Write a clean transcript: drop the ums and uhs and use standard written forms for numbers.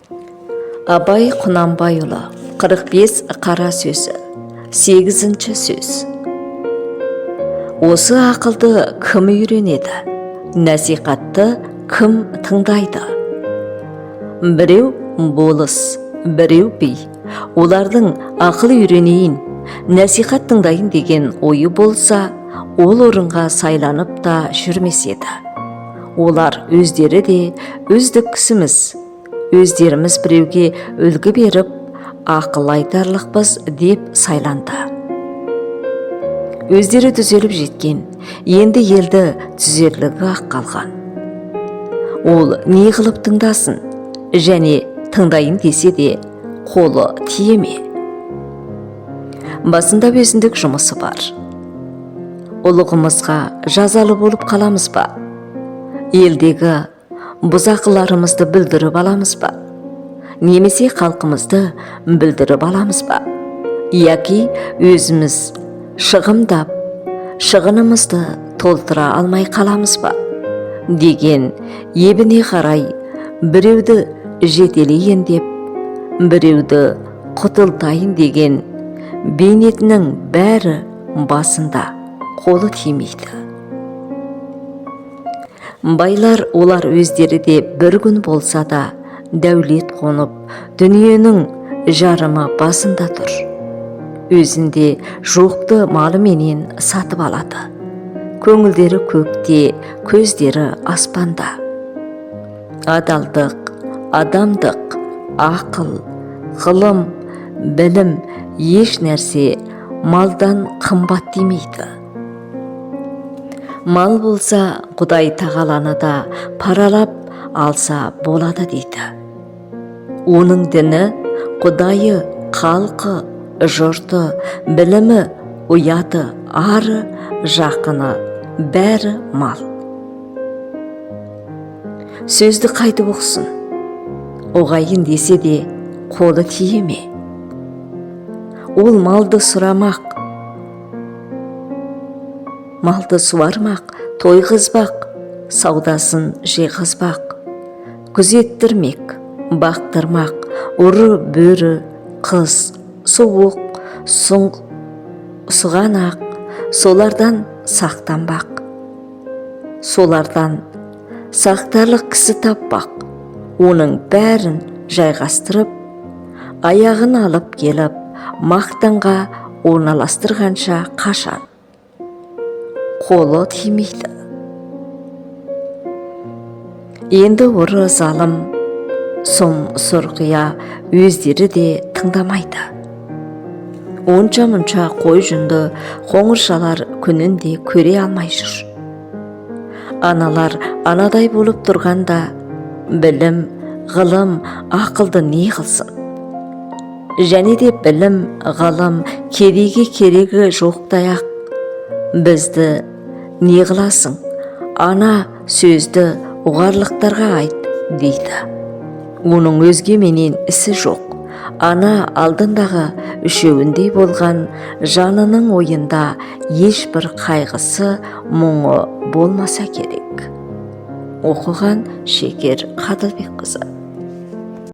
Абай Құнанбайұлы 45 қара сөзі 8-ші сөз. Осы ақылды кім үйренеді? Насихатты кім тыңдайды? Біреу болыс, біреу би. Олардың ақыл үйренейін, насихат тыңдайын деген ойы болса, ол орынға сайланып та жүрмес еді. Олар өздері де өздік кісіміз. Өздеріміз біреуге үлгі беріп, ақыл айтарлықпыз деп сайланды. Өздері түзеліп жеткен, енді елді түзерлігі ақ қалған. Ол не қылып тыңдасын, және тыңдайын десе де қолы тие ме? Басында өзіндік жұмысы бар. Ұлығымызға жазалы болып қаламыз ба? Елдегі бұзақыларымызды білдіріп аламыз ба? Немесе халқымызды білдіріп аламыз ба? Яки өзіміз шығымдап, шығынымызды толтыра алмай қаламыз ба? Деген ебіне қарай біреуді жетелейін деп, біреуді құтылтайын деген бейнетінің бәрі басында қолы тимейді. Байлар олар өздері де бір күн болса да дәулет қонып, дүниенің жарымы басында тұр. Өзінде жоқты малыменен сатып алады. Көңілдері көкте, көздері аспанда. Адалдық, адамдық, ақыл, ғылым, білім еш нәрсе малдан қымбат демейді. Мал болса, Құдай тағаланы да паралап алса болады дейді. Оның діні, Құдайы, халқы, жұрты, білімі, ұяты, ары, жақыны, бәрі мал. Сөзді қайтып оқсын, оғайын десе де қолы тие ме? Ол малды сұрамақ, малды суармақ, тойғызбақ, саудасын жиғызбақ, күзеттірмек, бақтырмақ, ұры, бөрі, қыз, суық, сұғанақ, солардан сақтанбақ. Солардан сақтарлық кісі таппақ, оның бәрін жайғастырып, аяғын алып келіп, мақтанға орналастырғанша қашан қолы тимейді. Енді ұры, залым, сұм, сұрқия өздері де тыңдамайды. Онша-мұнша қой жүнді қоңыршалар күнінде көре алмай жүр. Аналар анадай болып тұрғанда, білім, ғылым, ақылды не қылсын? Және де білім, ғылым, кереге керегі жоқтаяқ бізді не қыласың? Ана сөзді ұғарлықтарға айт дейді. Оның өзге менен ісі жоқ. Ана алдындағы үшеуіндей болған жанының ойында ешбір қайғысы, мұңы болмаса керек. Оқыған Шекер Қадылбекқызы.